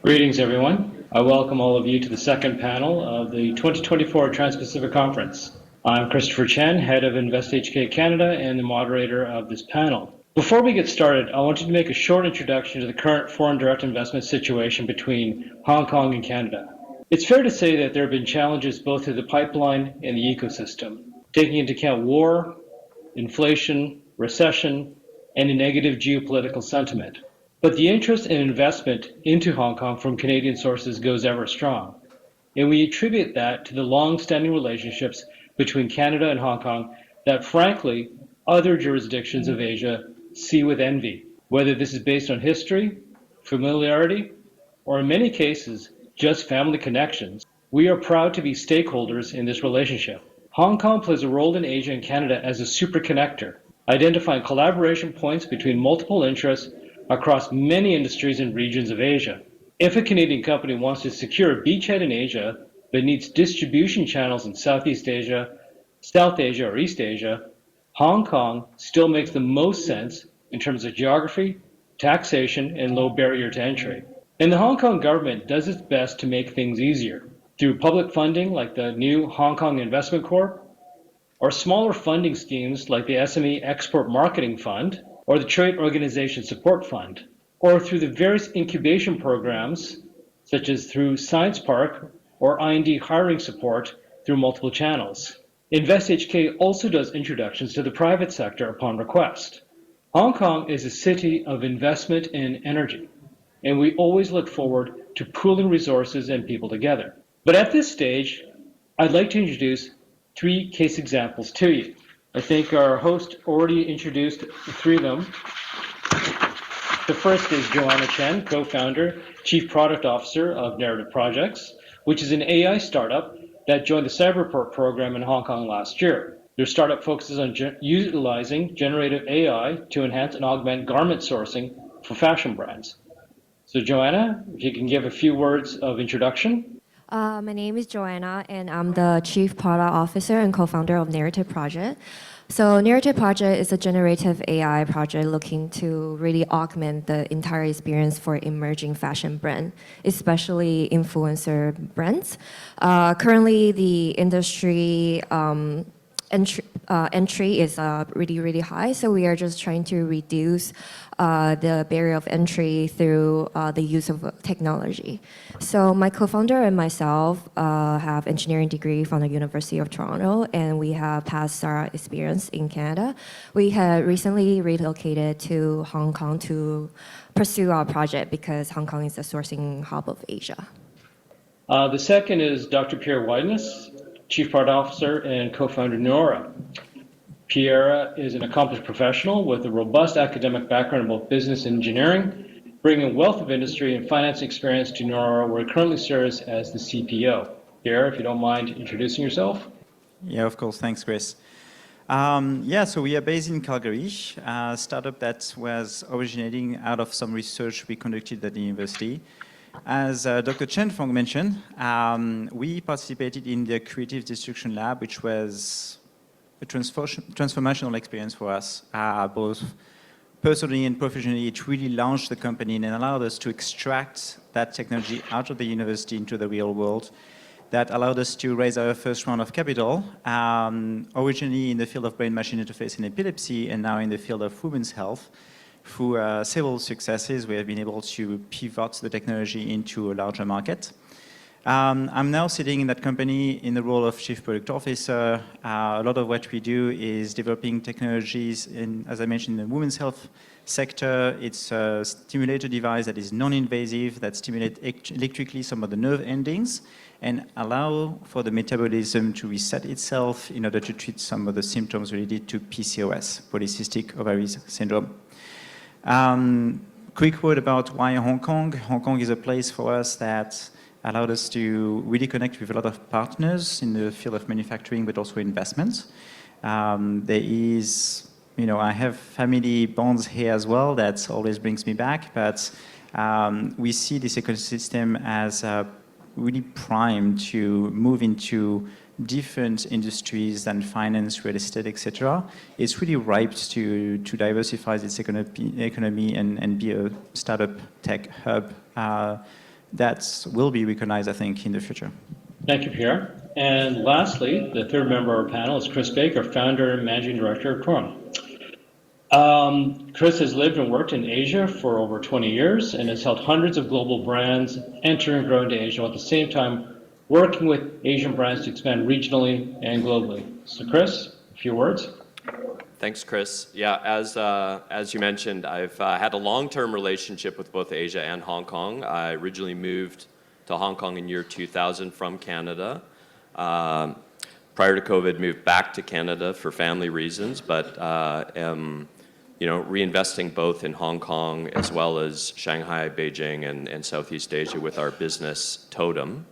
Greetings, everyone. I welcome all of you to the second panel of the 2024 Transpacific Conference. I'm Christopher Chen, Head of InvestHK Canada and the moderator of this panel. Before we get started, I wanted to make a short introduction to the current foreign direct investment situation between Hong Kong and Canada. It's fair to say that there have been challenges both to the pipeline and the ecosystem, taking into account war, inflation, recession, and a negative geopolitical sentiment. But the interest and investment into Hong Kong from Canadian sources goes ever strong. And we attribute that to the long-standing relationships between Canada and Hong Kong that, frankly, other jurisdictions of Asia see with envy, whether this is based on history, familiarity, or in many cases, just family connections. We are proud to be stakeholders in this relationship. Hong Kong plays a role in Asia and Canada as a super connector, identifying collaboration points between multiple interests across many industries and regions of Asia. If a Canadian company wants to secure a beachhead in Asia but needs distribution channels in Southeast Asia, South Asia, or East Asia, Hong Kong still makes the most sense in terms of geography, taxation, and low barrier to entry. And the Hong Kong government does its best to make things easier through public funding like the new Hong Kong Investment Corp, or smaller funding schemes like the SME Export Marketing Fund, or the Trade Organization Support Fund, or through the various incubation programs, such as through Science Park or I&D hiring support through multiple channels. InvestHK also does introductions to the private sector upon request. Hong Kong is a city of investment and energy, and we always look forward to pooling resources and people together. But at this stage, I'd like to introduce three case examples to you. I think our host already introduced the three of them. The first is Joanna Chen, co-founder, Chief Product Officer of Narrative Projects, which is an AI startup that joined the Cyberport program in Hong Kong last year. Their startup focuses on utilizing generative AI to enhance and augment garment sourcing for fashion brands. So Joanna, if you can give a few words of introduction. My name is Joanna, and I'm the Chief Product Officer and co-founder of Narrative Project. So Narrative Project is a generative AI project looking to really augment the entire experience for emerging fashion brand, especially influencer brands. Currently, the industry entry is really high, so we are just trying to reduce the barrier of entry through the use of technology. So my co-founder and myself have engineering degree from the University of Toronto, and we have past our experience in Canada. We had recently relocated to Hong Kong to pursue our project because Hong Kong is the sourcing hub of Asia. The second is Dr. Pierre Wideness, Chief Product Officer and co-founder Nora. Pierre is an accomplished professional with a robust academic background in both business and engineering, bringing a wealth of industry and finance experience to Nora, where he currently serves as the CPO. Pierre, if you don't mind introducing yourself. Yeah, of course. Thanks, Chris. So we are based in Calgary, a startup that was originating out of some research we conducted at the university. As Dr. Chen Fong mentioned, we participated in the Creative Destruction Lab, which was a transformational experience for us, both personally and professionally. It really launched the company and allowed us to extract that technology out of the university into the real world. That allowed us to raise our first round of capital, originally in the field of brain-machine interface and epilepsy, and now in the field of women's health. Through several successes, we have been able to pivot the technology into a larger market. I'm now sitting in that company in the role of Chief Product Officer. A lot of what we do is developing technologies in, as I mentioned, in the women's health sector. It's a stimulator device that is non-invasive, that stimulates electrically some of the nerve endings and allow for the metabolism to reset itself in order to treat some of the symptoms related to PCOS, polycystic ovary syndrome. Quick word about why Hong Kong. Hong Kong is a place for us that allowed us to really connect with a lot of partners in the field of manufacturing, but also investments. There is, I have family bonds here as well. That always brings me back, but we see this ecosystem as really primed to move into different industries than finance, real estate, etc. It's really ripe to diversify its economy and be a startup tech hub. that will be recognized, I think, in the future. Thank you, Pierre. And lastly, the third member of our panel is Chris Baker, founder and managing director of Quorum. Chris has lived and worked in Asia for over 20 years and has helped hundreds of global brands enter and grow into Asia, while at the same time working with Asian brands to expand regionally and globally. So Chris, a few words. Thanks, Chris. Yeah, as you mentioned, I've had a long-term relationship with both Asia and Hong Kong. I originally moved to Hong Kong in year 2000 from Canada. Prior to COVID, moved back to Canada for family reasons, but am reinvesting both in Hong Kong as well as Shanghai, Beijing, and Southeast Asia with our business Totem.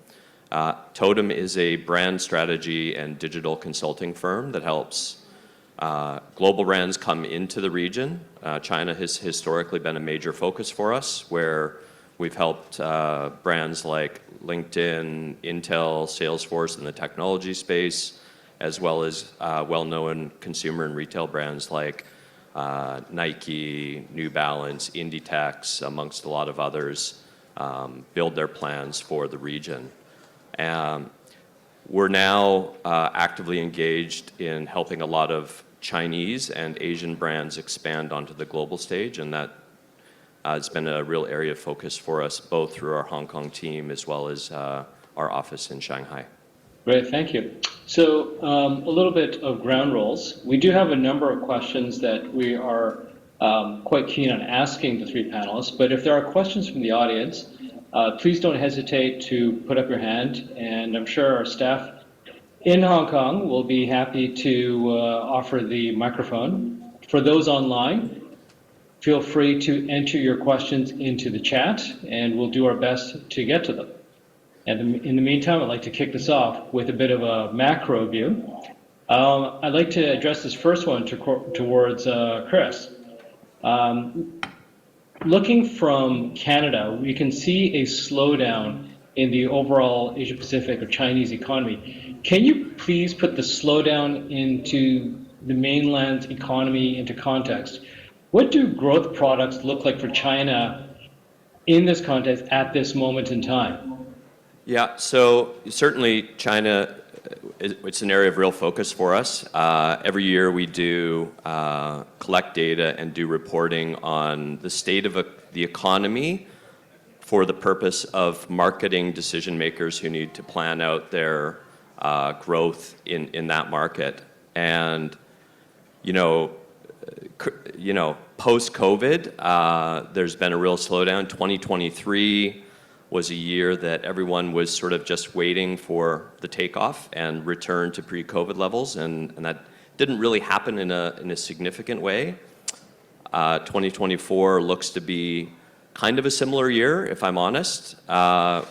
Totem is a brand strategy and digital consulting firm that helps global brands come into the region. China has historically been a major focus for us, where we've helped brands like LinkedIn, Intel, Salesforce in the technology space, as well as well-known consumer and retail brands like Nike, New Balance, Inditex, amongst a lot of others, build their plans for the region. We're now actively engaged in helping a lot of Chinese and Asian brands expand onto the global stage, and that has been a real area of focus for us, both through our Hong Kong team as well as our office in Shanghai. Great, thank you. So a little bit of ground rules. We do have a number of questions that we are quite keen on asking the three panelists, but if there are questions from the audience, please don't hesitate to put up your hand, and I'm sure our staff in Hong Kong will be happy to offer the microphone. For those online, feel free to enter your questions into the chat, and we'll do our best to get to them. And in the meantime, I'd like to kick this off with a bit of a macro view. I'd like to address this first one towards Chris. Looking from Canada, we can see a slowdown in the overall Asia-Pacific or Chinese economy. Can you please put the slowdown into the mainland's economy into context? What do growth products look like for China in this context at this moment in time? Yeah, so certainly China, it's an area of real focus for us. Every year we do collect data and do reporting on the state of the economy for the purpose of marketing decision makers who need to plan out their growth in that market. And post-COVID, there's been a real slowdown. 2023 was a year that everyone was sort of just waiting for the takeoff and return to pre-COVID levels, and that didn't really happen in a significant way. 2024 looks to be kind of a similar year, if I'm honest.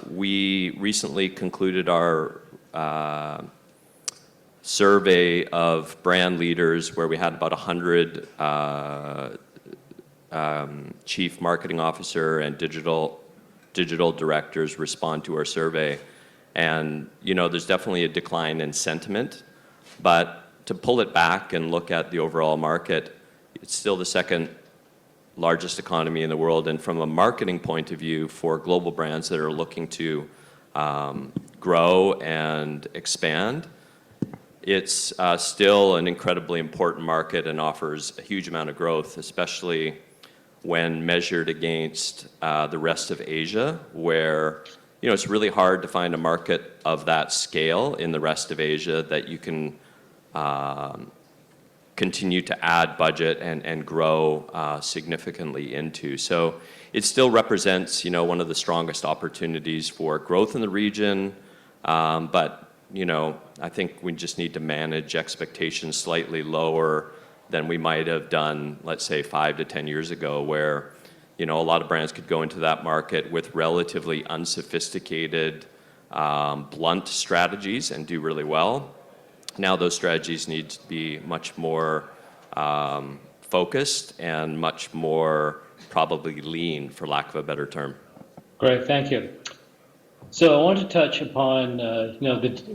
We recently concluded our survey of brand leaders, where we had about 100 chief marketing officer and digital directors respond to our survey. And there's definitely a decline in sentiment, but to pull it back and look at the overall market, it's still the second largest economy in the world, and from a marketing point of view, for global brands that are looking to grow and expand, it's still an incredibly important market and offers a huge amount of growth, especially when measured against the rest of Asia, where it's really hard to find a market of that scale in the rest of Asia that you can continue to add budget and grow significantly into. So it still represents one of the strongest opportunities for growth in the region, but I think we just need to manage expectations slightly lower than we might have done, let's say, 5 to 10 years ago, where a lot of brands could go into that market with relatively unsophisticated, blunt strategies and do really well. Now those strategies need to be much more focused and much more probably lean, for lack of a better term. Great, thank you. So I want to touch upon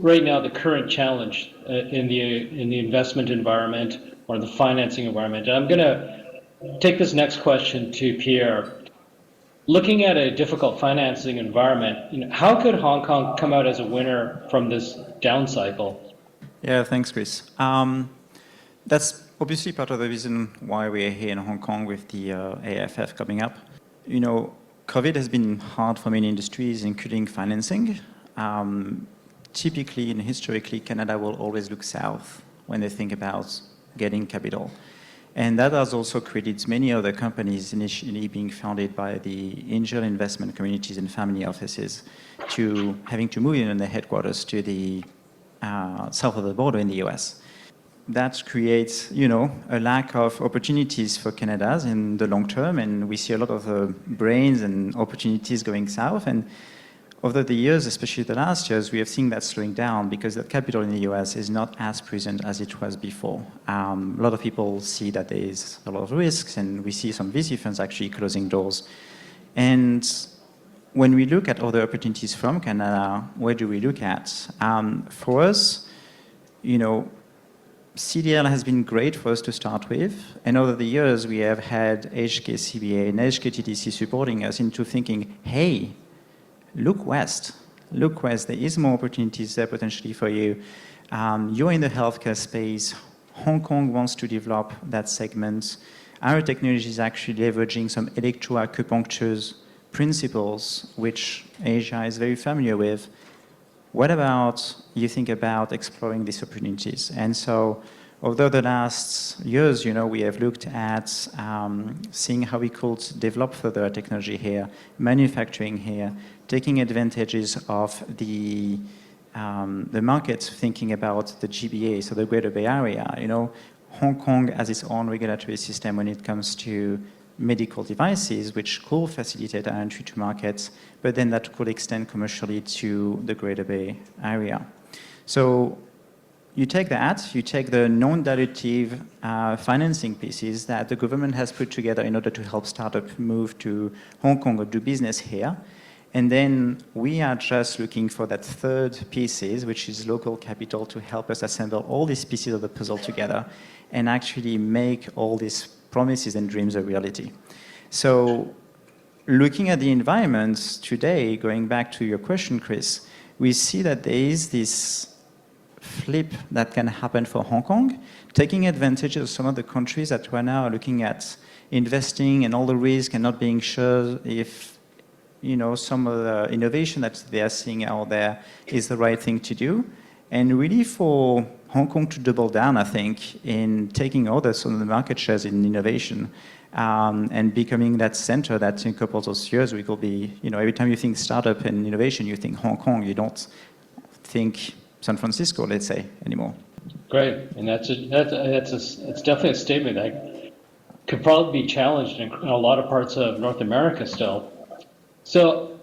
right now the current challenge in the investment environment or the financing environment. And I'm going to take this next question to Pierre. looking at a difficult financing environment, how could Hong Kong come out as a winner from this down cycle? Yeah, thanks, Chris. That's obviously part of the reason why we're here in Hong Kong with the AFF coming up. COVID has been hard for many industries, including financing. Typically and historically, Canada will always look south when they think about getting capital. And that has also created many other companies initially being founded by the angel investment communities and family offices to having to move in their headquarters to the south of the border in the US. That creates, a lack of opportunities for Canada in the long term, and we see a lot of brains and opportunities going south. And over the years, especially the last years, we have seen that slowing down because the capital in the US is not as present as it was before. A lot of people see that there is a lot of risks, and we see some VC funds actually closing doors. And when we look at other opportunities from Canada, where do we look at? For us, CDL has been great for us to start with, and over the years we have had HKCBA and HKTDC supporting us into thinking, hey, look west, there is more opportunities there potentially for you. You're in the healthcare space, Hong Kong wants to develop that segment. Our technology is actually leveraging some electroacupuncture principles, which Asia is very familiar with. What about you think about exploring these opportunities? And so over the last years, we have looked at seeing how we could develop further technology here, manufacturing here, taking advantages of the market, thinking about the GBA, so the Greater Bay Area. Hong Kong has its own regulatory system when it comes to medical devices, which could facilitate our entry to markets, but then that could extend commercially to the Greater Bay Area. So you take the non-dilutive financing pieces that the government has put together in order to help startups move to Hong Kong or do business here, and then we are just looking for that third pieces, which is local capital, to help us assemble all these pieces of the puzzle together and actually make all these promises and dreams a reality. So looking at the environment today, going back to your question, Chris, we see that there is this flip that can happen for Hong Kong, taking advantage of some of the countries that we're now looking at investing and all the risk and not being sure if some of the innovation that they are seeing out there is the right thing to do. And really for Hong Kong to double down, I think, in taking over some of the market shares in innovation and becoming that center that in a couple of years we could be, every time you think startup and innovation, you think Hong Kong, you don't think San Francisco, let's say, anymore. Great, and it's definitely a statement that could probably be challenged in a lot of parts of North America still. So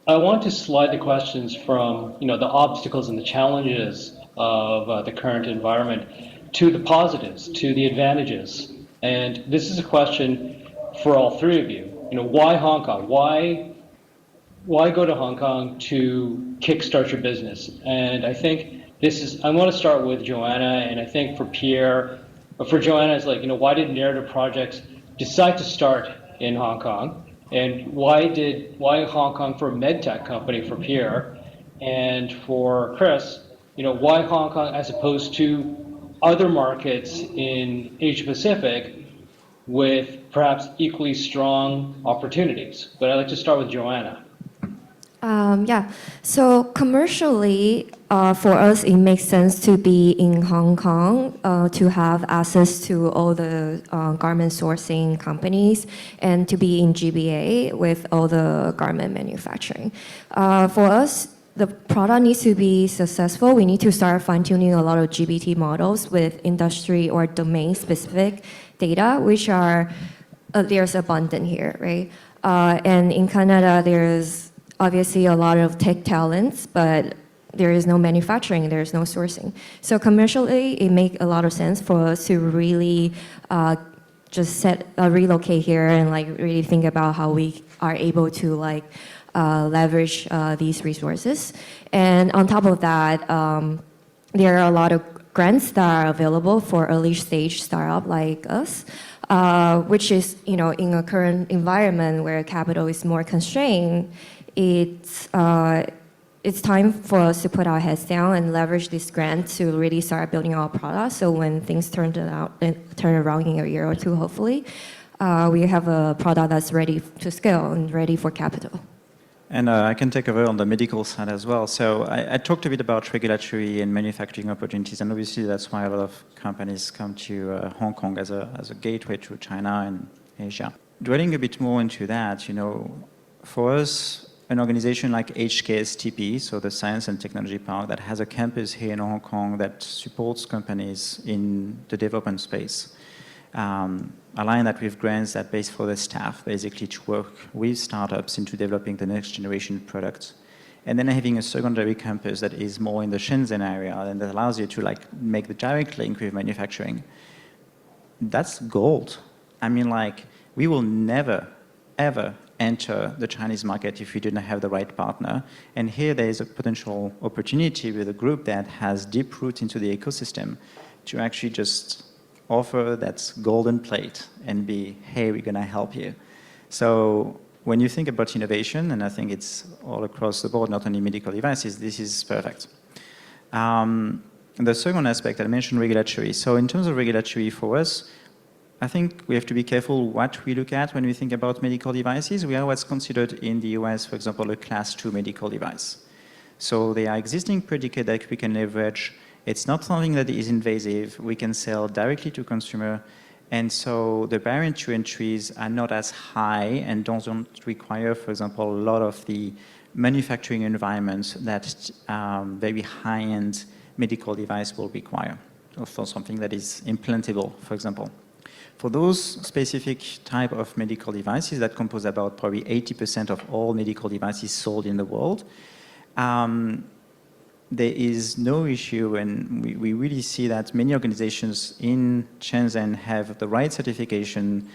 I want to slide the questions from the obstacles and the challenges of the current environment to the positives, to the advantages. And this is a question for all three of you. Why Hong Kong? Why go to Hong Kong to kickstart your business? And I think I want to start with Joanna, and I think for Pierre, but for Joanna, it's like, why did Narrative Projects decide to start in Hong Kong? And why Hong Kong for a medtech company for Pierre? And for Chris, why Hong Kong as opposed to other markets in Asia Pacific with perhaps equally strong opportunities? But I'd like to start with Joanna. So commercially, for us, it makes sense to be in Hong Kong to have access to all the garment sourcing companies and to be in GBA with all the garment manufacturing. For us, the product needs to be successful. We need to start fine-tuning a lot of GPT models with industry or domain-specific data, which are there's abundant here, right? And in Canada, there's obviously a lot of tech talents, but there is no manufacturing, there is no sourcing. So commercially, it makes a lot of sense for us to really just relocate here and really think about how we are able to leverage these resources. And on top of that, there are a lot of grants that are available for early stage startup like us. which is, in a current environment where capital is more constrained, it's time for us to put our heads down and leverage this grant to really start building our product. So when things turn around in a year or two, hopefully, we have a product that's ready to scale and ready for capital. And I can take over on the medical side as well. So I talked a bit about regulatory and manufacturing opportunities, and obviously that's why a lot of companies come to Hong Kong as a gateway to China and Asia. Dwelling a bit more into that, for us, an organization like HKSTP, so the Science and Technology Park, that has a campus here in Hong Kong that supports companies in the development space, align that with grants that base for the staff, basically to work with startups into developing the next generation products. And then having a secondary campus that is more in the Shenzhen area and that allows you to make the direct link with manufacturing. That's gold. I mean, we will never, ever enter the Chinese market if we do not have the right partner. And here there is a potential opportunity with a group that has deep roots into the ecosystem to actually just offer that golden plate and be, hey, we're going to help you. So when you think about innovation, and I think it's all across the board, not only medical devices, this is perfect. The second aspect, I mentioned regulatory. So in terms of regulatory for us, I think we have to be careful what we look at when we think about medical devices. We are what's considered in the US, for example, a class 2 medical device. So there are existing predicates that we can leverage. It's not something that is invasive. We can sell directly to consumer. And so the barrier to entries are not as high and don't require, for example, a lot of the manufacturing environments that very high-end medical device will require, or for something that is implantable, for example. For those specific type of medical devices that compose about probably 80% of all medical devices sold in the world, there is no issue, and we really see that many organizations in Shenzhen have the right certification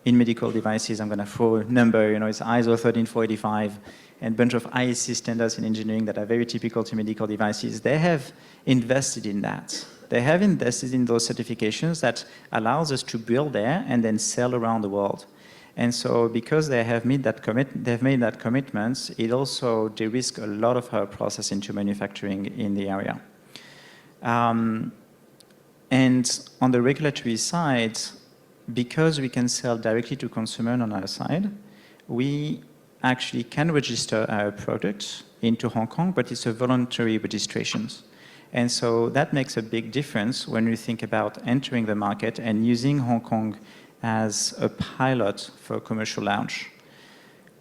in medical devices. I'm going to throw a number, it's ISO 13485 and a bunch of IEC standards in engineering that are very typical to medical devices. They have invested in that. They have invested in those certifications that allows us to build there and then sell around the world. And so because they have made that commitment, it also de-risks a lot of our process into manufacturing in the area. And on the regulatory side, because we can sell directly to consumer on our side, we actually can register our product into Hong Kong, but it's a voluntary registration. And so that makes a big difference when we think about entering the market and using Hong Kong as a pilot for commercial launch.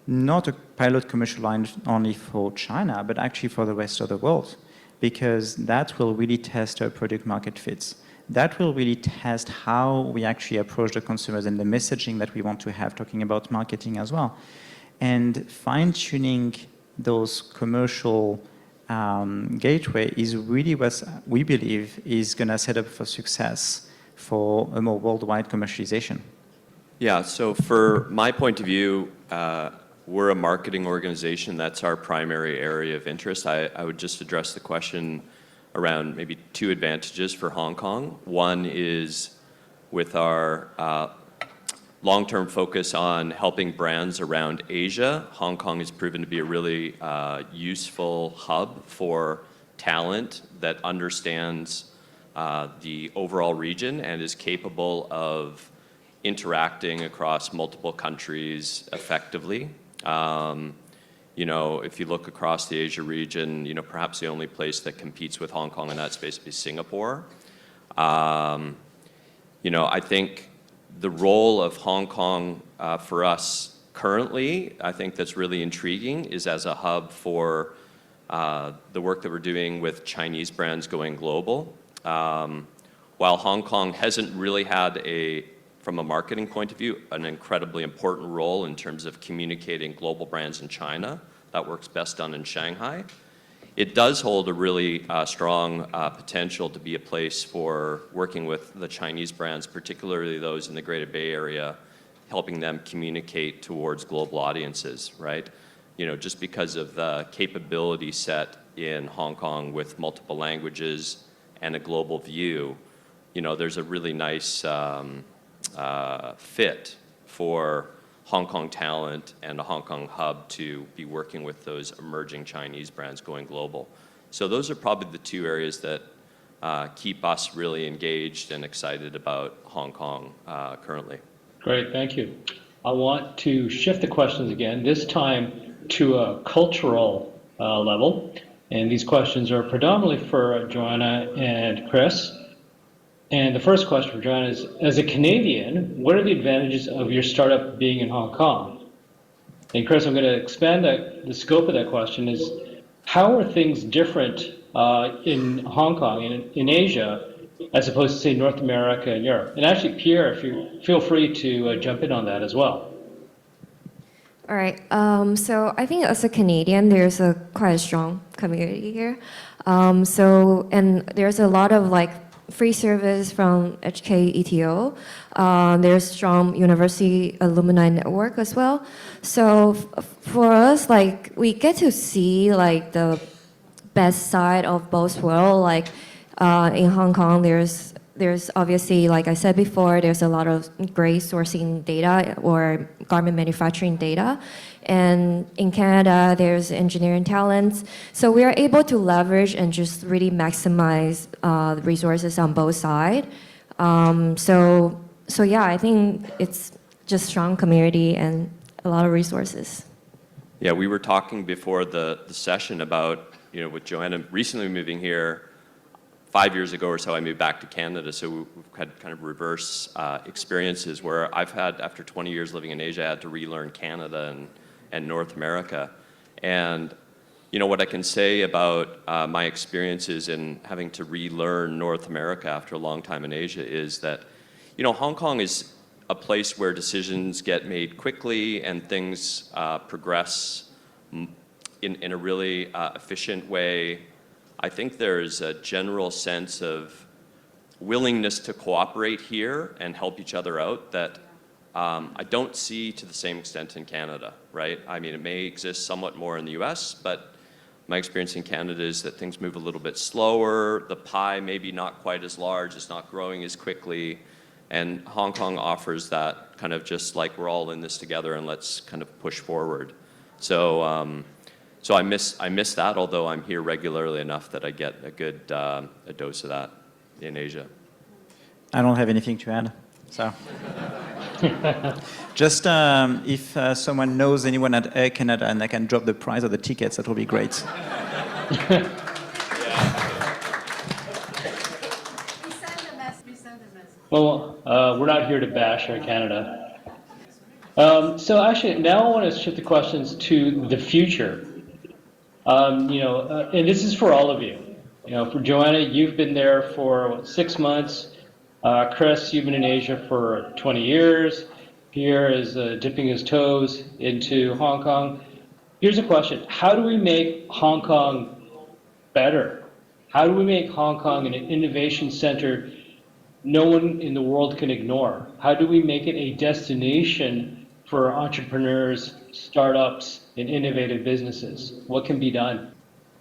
Not a pilot commercial launch only for China, but actually for the rest of the world, because that will really test our product market fits. That will really test how we actually approach the consumers and the messaging that we want to have, talking about marketing as well. And fine-tuning those commercial gateway is really what we believe is going to set up for success for a more worldwide commercialization. Yeah, so for my point of view, we're a marketing organization. That's our primary area of interest. I would just address the question around maybe two advantages for Hong Kong. One is with our long-term focus on helping brands around Asia. Hong Kong has proven to be a really useful hub for talent that understands the overall region and is capable of interacting across multiple countries effectively. If you look across the Asia region, perhaps the only place that competes with Hong Kong in that space would be Singapore. I think the role of Hong Kong for us currently, I think that's really intriguing, is as a hub for the work that we're doing with Chinese brands going global. While Hong Kong hasn't really had from a marketing point of view, an incredibly important role in terms of communicating global brands in China. That work's best done in Shanghai. It does hold a really strong potential to be a place for working with the Chinese brands, particularly those in the Greater Bay Area, helping them communicate towards global audiences, right? Just because of the capability set in Hong Kong with multiple languages and a global view, there's a really nice fit for Hong Kong talent and a Hong Kong hub to be working with those emerging Chinese brands going global. So those are probably the two areas that keep us really engaged and excited about Hong Kong currently. Great, thank you. I want to shift the questions again, this time to a cultural level. And these questions are predominantly for Joanna and Chris. And the first question for Joanna is, as a Canadian, what are the advantages of your startup being in Hong Kong? And Chris, I'm going to expand the scope of that question is, how are things different in Hong Kong, in Asia, as opposed to, say, North America and Europe? And actually, Pierre, if you feel free to jump in on that as well. All right. So I think as a Canadian, there's a quite a strong community here. And there's a lot of like free service from HKETO. There's strong university alumni network as well. So for us, like we get to see like the best side of both worlds. Like in Hong Kong, there's obviously, like I said before, there's a lot of great sourcing data or garment manufacturing data. And in Canada, there's engineering talents. So we are able to leverage and just really maximize the resources on both sides. So yeah, I think it's just strong community and a lot of resources. Yeah, we were talking before the session about, with Joanna recently moving here, 5 years ago or so, I moved back to Canada, so we've had kind of reverse experiences where I've had, after 20 years living in Asia, I had to relearn Canada and North America. And what I can say about my experiences in having to relearn North America after a long time in Asia is that, Hong Kong is a place where decisions get made quickly and things progress in a really efficient way. I think there's a general sense of willingness to cooperate here and help each other out that I don't see to the same extent in Canada, right? I mean, it may exist somewhat more in the US, but my experience in Canada is that things move a little bit slower, the pie maybe not quite as large, it's not growing as quickly, and Hong Kong offers that kind of just like we're all in this together and let's kind of push forward. So I miss that, although I'm here regularly enough that I get a good a dose of that in Asia. I don't have anything to add. So, just if someone knows anyone at Air Canada and I can drop the price of the tickets, that will be great. We send a message. Well, we're not here to bash Air Canada. So actually, now I want to shift the questions to the future. And this is for all of you. For Joanna, you've been there for 6 months. Chris, you've been in Asia for 20 years. Pierre is dipping his toes into Hong Kong. Here's a question. How do we make Hong Kong better? How do we make Hong Kong an innovation center no one in the world can ignore? How do we make it a destination for entrepreneurs, startups, and innovative businesses? What can be done?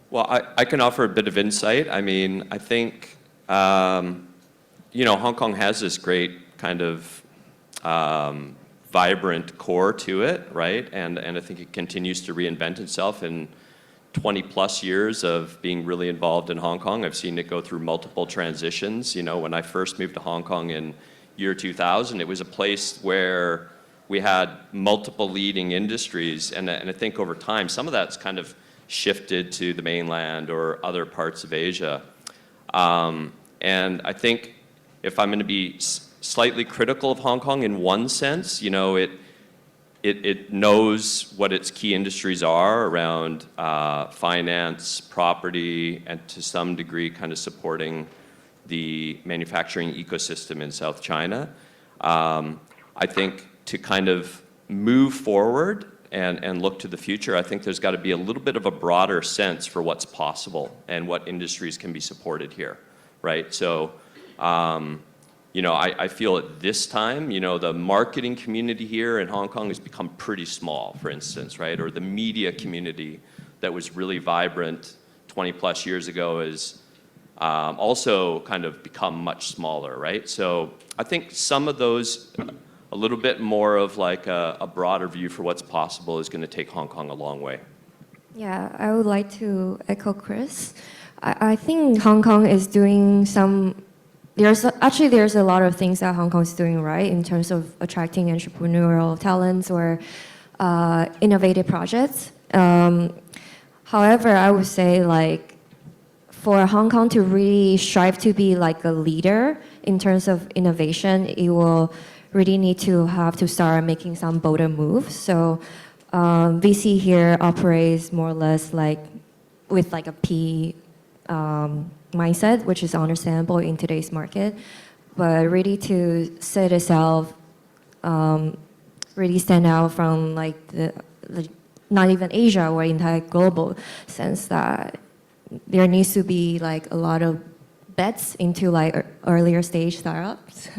Well, I can offer a bit of insight. I mean, I think, Hong Kong has this great kind of vibrant core to it, right? And I think it continues to reinvent itself. In 20 plus years of being really involved in Hong Kong, I've seen it go through multiple transitions. When I first moved to Hong Kong in year 2000, it was a place where we had multiple leading industries, and I think over time, some of that's kind of shifted to the mainland or other parts of Asia. And I think if I'm going to be slightly critical of Hong Kong in one sense, it knows what its key industries are around finance, property, and to some degree kind of supporting the manufacturing ecosystem in South China. I think to kind of move forward and look to the future, I think there's got to be a little bit of a broader sense for what's possible and what industries can be supported here, right? So, I feel at this time, the marketing community here in Hong Kong has become pretty small, for instance, right? Or the media community that was really vibrant 20 plus years ago is also kind of become much smaller, right? So I think some of those, a little bit more of like a broader view for what's possible is going to take Hong Kong a long way. Yeah, I would like to echo Chris. I think Hong Kong is doing some. There's a lot of things that Hong Kong is doing right in terms of attracting entrepreneurial talents or innovative projects. However, I would say like for Hong Kong to really strive to be like a leader in terms of innovation, it will really need to have to start making some bolder moves. So VC here operates more or less like with like a P mindset, which is understandable in today's market, but really to set itself, really stand out from like the not even Asia or entire global sense that there needs to be like a lot of bets into like earlier stage startups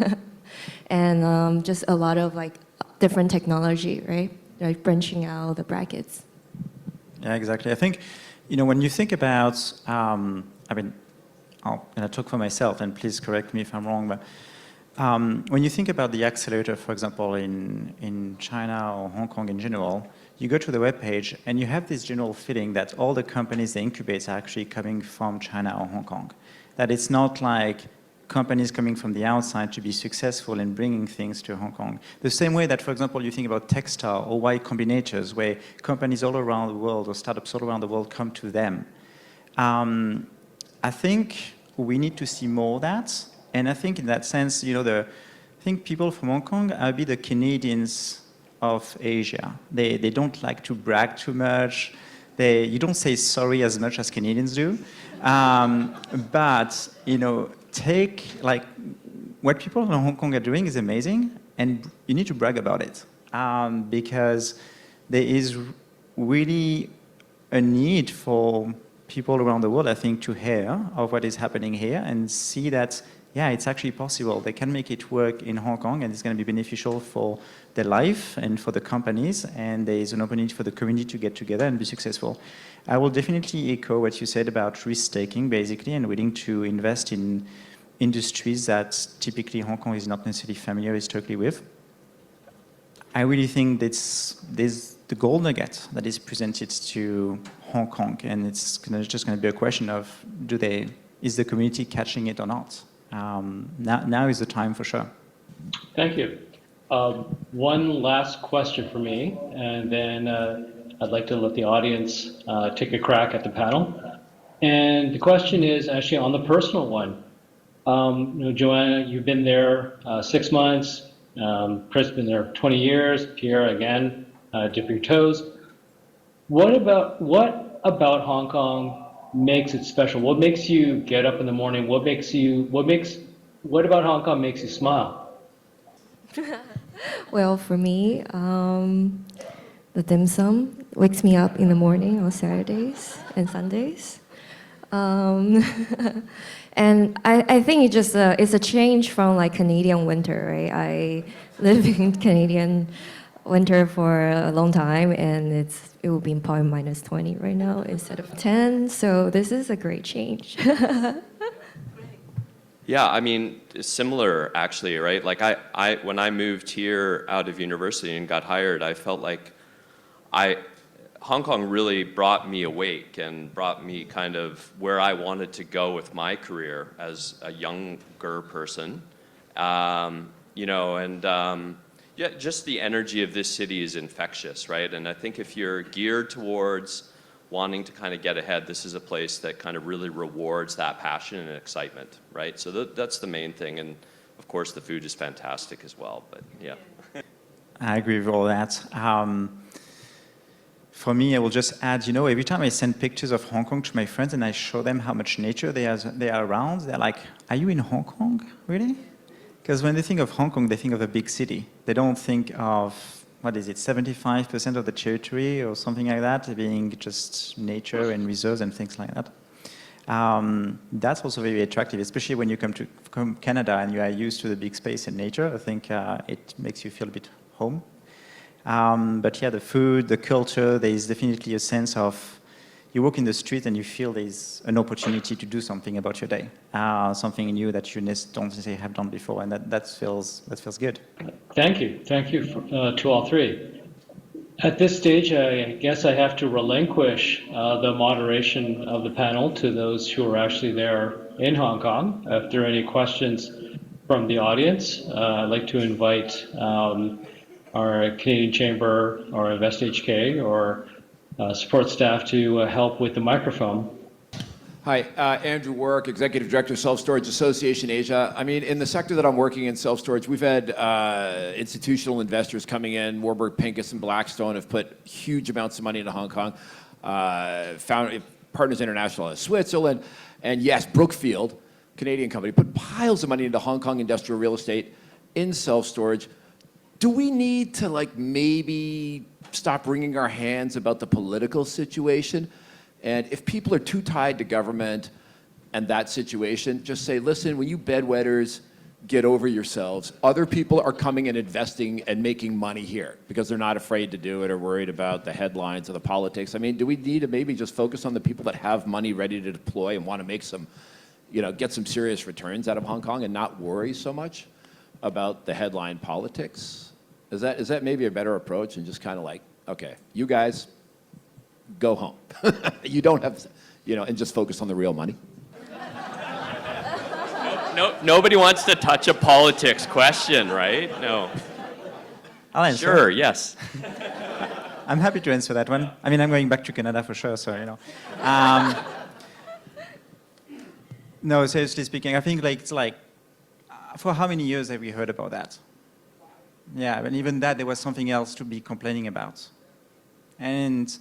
and just a lot of like different technology, right? Like branching out the brackets. Yeah, exactly. I think, when you think about, I mean, I'll talk for myself, and please correct me if I'm wrong, but when you think about the accelerator, for example, in China or Hong Kong in general, you go to the webpage and you have this general feeling that all the companies they incubate are actually coming from China or Hong Kong. That it's not like companies coming from the outside to be successful in bringing things to Hong Kong. The same way that, for example, you think about textile or Y Combinators, where companies all around the world or startups all around the world come to them. I think we need to see more of that. And I think in that sense, I think people from Hong Kong are a bit the Canadians of Asia. They don't like to brag too much. You don't say sorry as much as Canadians do. But, take, like, what people in Hong Kong are doing is amazing, and you need to brag about it. Because there is really a need for people around the world, I think, to hear of what is happening here and see that, yeah, it's actually possible. They can make it work in Hong Kong, and it's going to be beneficial for their life and for the companies, and there is an opportunity for the community to get together and be successful. I will definitely echo what you said about risk-taking, basically, and willing to invest in industries that typically Hong Kong is not necessarily familiar historically with. I really think there's the gold nugget that is presented to Hong Kong, and it's just going to be a question of is the community catching it or not? Now is the time for sure. Thank you. One last question for me, and then I'd like to let the audience take a crack at the panel. And the question is actually on the personal one. Joanna, you've been there 6 months. Chris been there 20 years. Pierre, again, dip your toes. What about Hong Kong makes it special? What makes you get up in the morning? What about Hong Kong makes you smile? Well, for me, the dim sum wakes me up in the morning on Saturdays and Sundays. And I think it's a change from like Canadian winter, right? I live in Canadian winter for a long time, and it will be probably minus 20 right now instead of 10. So this is a great change. Yeah, I mean, similar actually, right? Like when I moved here out of university and got hired, I felt like Hong Kong really brought me awake and brought me kind of where I wanted to go with my career as a younger person. Yeah, just the energy of this city is infectious, right? And I think if you're geared towards wanting to kind of get ahead, this is a place that kind of really rewards that passion and excitement, right? So that's the main thing. And of course, the food is fantastic as well, but yeah. I agree with all that. For me, I will just add, every time I send pictures of Hong Kong to my friends and I show them how much nature they are around, they're like, are you in Hong Kong, really? Because when they think of Hong Kong, they think of a big city. They don't think of, 75% of the territory or something like that being just nature and reserves and things like that. That's also very attractive, especially when you come to Canada and you are used to the big space and nature. I think it makes you feel a bit home. But yeah, the food, the culture, there is definitely a sense of, you walk in the street and you feel there's an opportunity to do something about your day, something new that you don't necessarily have done before, and that feels good. Thank you. Thank you to all three. At this stage, I guess I have to relinquish the moderation of the panel to those who are actually there in Hong Kong. If there are any questions from the audience, I'd like to invite our Canadian Chamber or InvestHK or support staff to help with the microphone. Hi, Andrew Work, Executive Director, Self Storage Association Asia. I mean, in the sector that I'm working in, self-storage, we've had institutional investors coming in. Warburg Pincus and Blackstone have put huge amounts of money into Hong Kong. Found Partners International in Switzerland. And yes, Brookfield, Canadian company, put piles of money into Hong Kong industrial real estate in self-storage. Do we need to maybe stop wringing our hands about the political situation? And if people are too tied to government and that situation, just say, listen, when you bedwetters get over yourselves, other people are coming and investing and making money here because they're not afraid to do it or worried about the headlines or the politics. I mean, do we need to maybe just focus on the people that have money ready to deploy and want to make some, get some serious returns out of Hong Kong and not worry so much about the headline politics? Is that maybe a better approach and just kind of okay, you guys, go home. You don't have, and just focus on the real money. No, nobody wants to touch a politics question, right? No. I'll answer. Sure, yes. I'm happy to answer that one. I mean, I'm going back to Canada for sure, so, No, seriously speaking, I think it's for how many years have we heard about that? Yeah, and even that, there was something else to be complaining about. And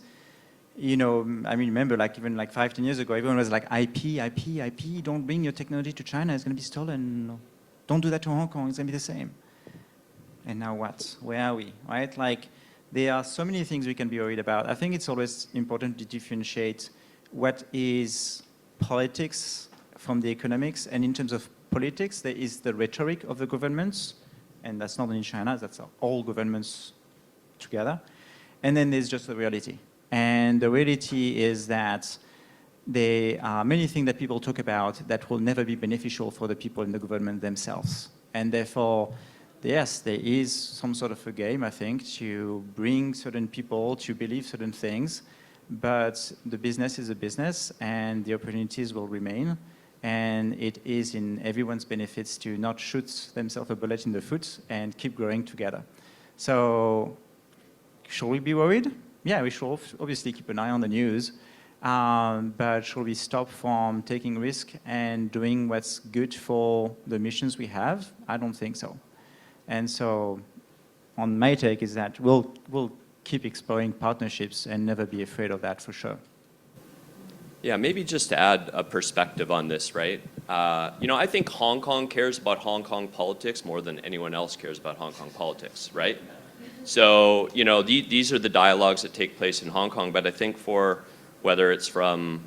I mean, remember, even 5-10 years ago, everyone was like, IP, don't bring your technology to China, it's going to be stolen. Don't do that to Hong Kong, it's going to be the same. And now what? Where are we, right? There are so many things we can be worried about. I think it's always important to differentiate what is politics from the economics. And in terms of politics, there is the rhetoric of the governments, and that's not only China, that's all governments together. And then there's just the reality. And the reality is that there are many things that people talk about that will never be beneficial for the people in the government themselves. And therefore, yes, there is some sort of a game, I think, to bring certain people to believe certain things, but the business is a business and the opportunities will remain. And it is in everyone's benefits to not shoot themselves a bullet in the foot and keep growing together. So, should we be worried? Yeah, we should obviously keep an eye on the news, but should we stop from taking risk and doing what's good for the missions we have? I don't think so. And so, on my take is that we'll keep exploring partnerships and never be afraid of that for sure. Yeah, maybe just to add a perspective on this, right? I think Hong Kong cares about Hong Kong politics more than anyone else cares about Hong Kong politics, right? So, these are the dialogues that take place in Hong Kong, but I think for whether it's from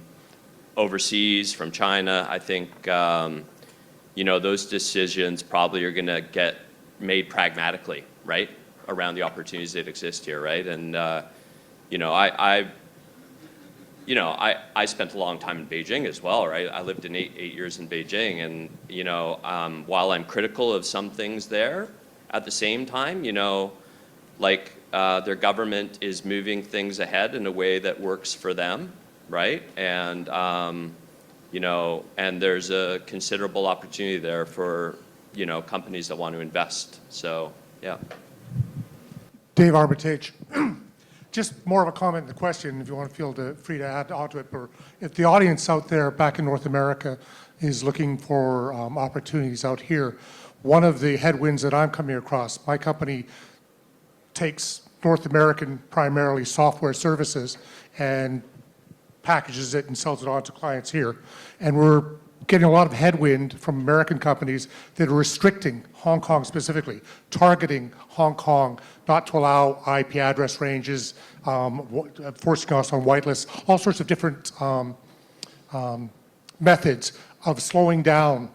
overseas, from China, I think, those decisions probably are going to get made pragmatically, right, around the opportunities that exist here, right? And, I spent a long time in Beijing as well, right? I lived in eight years in Beijing, and, while I'm critical of some things there, at the same time, their government is moving things ahead in a way that works for them, right? And, and there's a considerable opportunity there for, companies that want to invest. So, yeah. Dave Armitage. Just more of a comment than a question, if you want to feel free to add onto it. Or if the audience out there back in North America is looking for opportunities out here, one of the headwinds that I'm coming across, my company takes North American primarily software services and packages it and sells it on to clients here. And we're getting a lot of headwind from American companies that are restricting Hong Kong specifically, targeting Hong Kong not to allow IP address ranges, forcing us on whitelists, all sorts of different methods of slowing down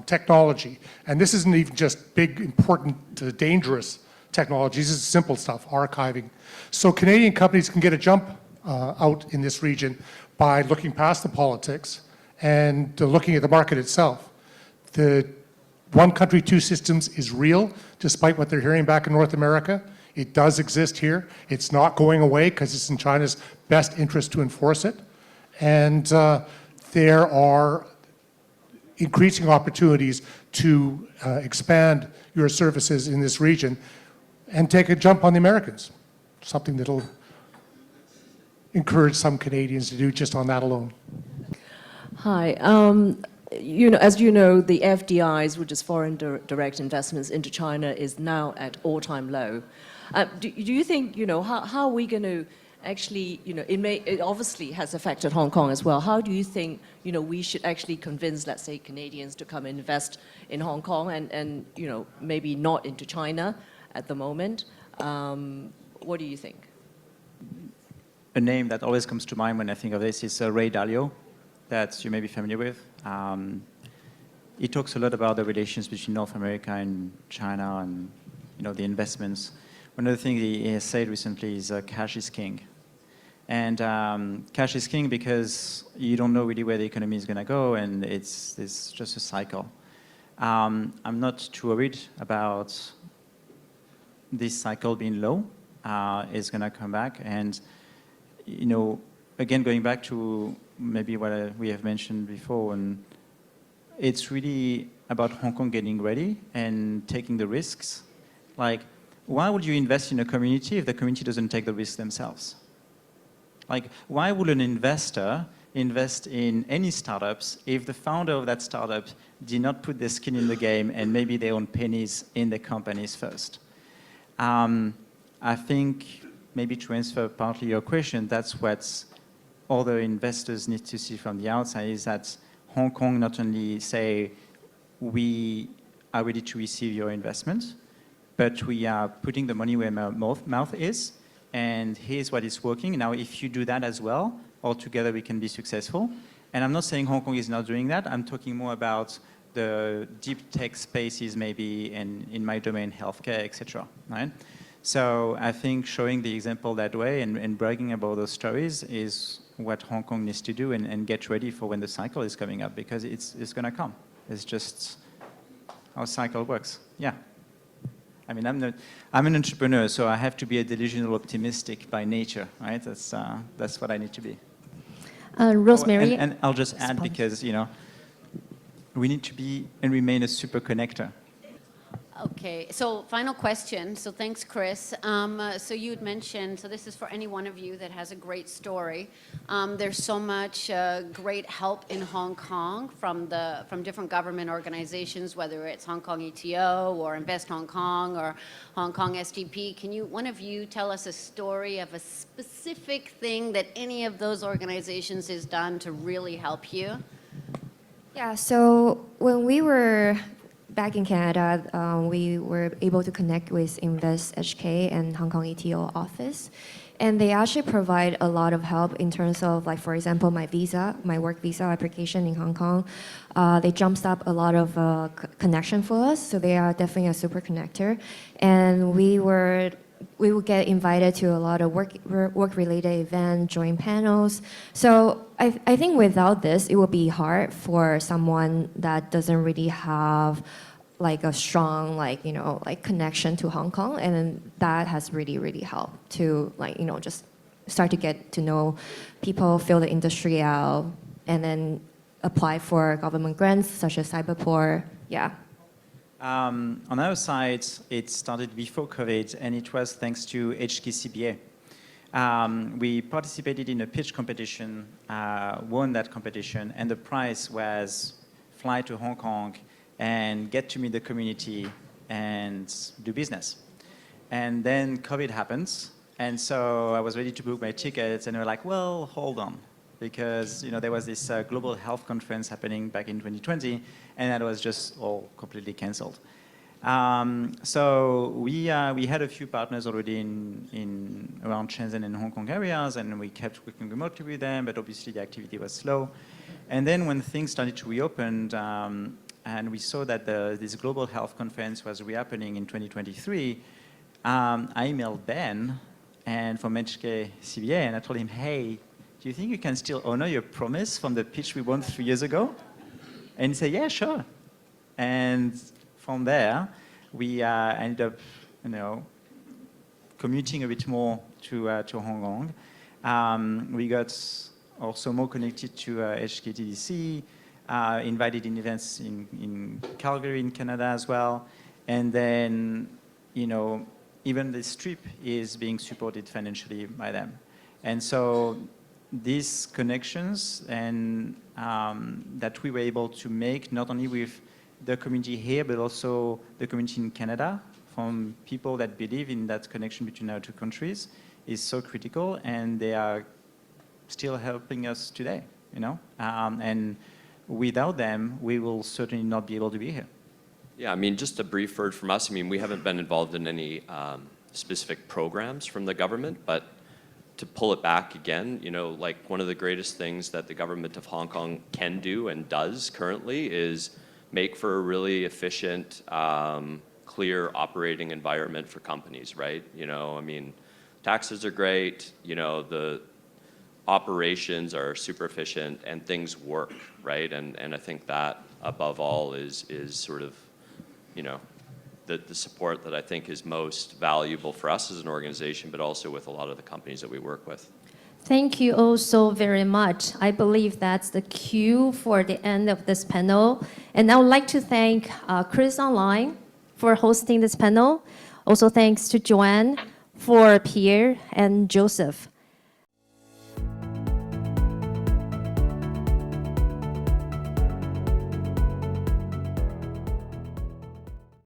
technology. And this isn't even just big, important, dangerous technologies. This is simple stuff, archiving. So Canadian companies can get a jump out in this region by looking past the politics and looking at the market itself. The one country, two systems is real, despite what they're hearing back in North America. It does exist here. It's not going away because it's in China's best interest to enforce it. And there are increasing opportunities to expand your services in this region and take a jump on the Americans, something that'll encourage some Canadians to do just on that alone. Hi. As you know, the FDIs, which is foreign direct investments into China, is now at all-time low. Do you think, how are we going to actually, it obviously has affected Hong Kong as well. How do you think, we should actually convince, let's say, Canadians to come invest in Hong Kong and maybe not into China at the moment? What do you think? A name that always comes to mind when I think of this is Ray Dalio, that you may be familiar with. He talks a lot about the relations between North America and China and the investments. One of the things he has said recently is cash is king. And cash is king because you don't know really where the economy is going to go, and it's just a cycle. I'm not too worried about this cycle being low. It's going to come back. And, again, going back to maybe what we have mentioned before, and it's really about Hong Kong getting ready and taking the risks. Like, why would you invest in a community if the community doesn't take the risks themselves? Like, why would an investor invest in any startups if the founder of that startup did not put their skin in the game and maybe their own pennies in the companies first? I think maybe to answer partly your question, that's what other investors need to see from the outside, is that Hong Kong not only say, we are ready to receive your investment, but we are putting the money where our mouth is, and here's what is working. Now, if you do that as well, all together we can be successful. And I'm not saying Hong Kong is not doing that. I'm talking more about the deep tech spaces maybe, and in my domain, healthcare, etc. Right? So I think showing the example that way and bragging about those stories is what Hong Kong needs to do, and get ready for when the cycle is coming up, because it's going to come. It's just how cycle works. Yeah. I mean, I'm an entrepreneur, so I have to be a delusional optimistic by nature, right? That's what I need to be. Rosemary. And I'll just add, because, we need to be and remain a super connector. Okay, so final question. So thanks, Chris. So you had mentioned, so this is for any one of you that has a great story. There's so much great help in Hong Kong from different government organizations, whether it's Hong Kong ETO or Invest Hong Kong or Hong Kong SDP. Can one of you tell us a story of a specific thing that any of those organizations has done to really help you? Yeah, so when we were back in Canada, we were able to connect with Invest HK and Hong Kong ETO office. And they actually provide a lot of help in terms of, like, for example, my work visa application in Hong Kong. They jumped up a lot of connection for us, so they are definitely a super connector. And we would get invited to a lot of work-related events, join panels. So I think without this, it would be hard for someone that doesn't really have like a strong connection to Hong Kong, and then that has really, really helped to just start to get to know people, feel the industry out, and then apply for government grants such as Cyberport. Yeah. On our side, it started before COVID, and it was thanks to HKCBA. We participated in a pitch competition, won that competition, and the prize was fly to Hong Kong and get to meet the community and do business. And then COVID happens, and so I was ready to book my tickets, and they were like, well, hold on, because there was this global health conference happening back in 2020, and that was just all completely canceled. So we had a few partners already in around Shenzhen and Hong Kong areas, and we kept working remotely with them, but obviously the activity was slow. And then when things started to reopen, and we saw that this global health conference was reopening in 2023, I emailed Ben, and from HK CBA, and I told him, hey, do you think you can still honor your promise from the pitch we won 3 years ago? And he said, yeah, sure. And from there, we ended up, commuting a bit more to Hong Kong. We got also more connected to HKTDC, invited in events in Calgary, in Canada as well. And then, even this trip is being supported financially by them. And so these connections and that we were able to make, not only with the community here, but also the community in Canada, from people that believe in that connection between our two countries, is so critical, and they are still helping us today, and without them, we will certainly not be able to be here. Yeah, I mean, just a brief word from us. I mean, we haven't been involved in any specific programs from the government, but to pull it back again, like one of the greatest things that the government of Hong Kong can do and does currently is make for a really efficient, clear operating environment for companies, right? I mean, taxes are great, the operations are super efficient and things work, right? And I think that above all is sort of, the support that I think is most valuable for us as an organization, but also with a lot of the companies that we work with. Thank you all so very much. I believe that's the cue for the end of this panel. And I would like to thank Chris Online for hosting this panel. Also thanks to Joanne, for Pierre, and Joseph.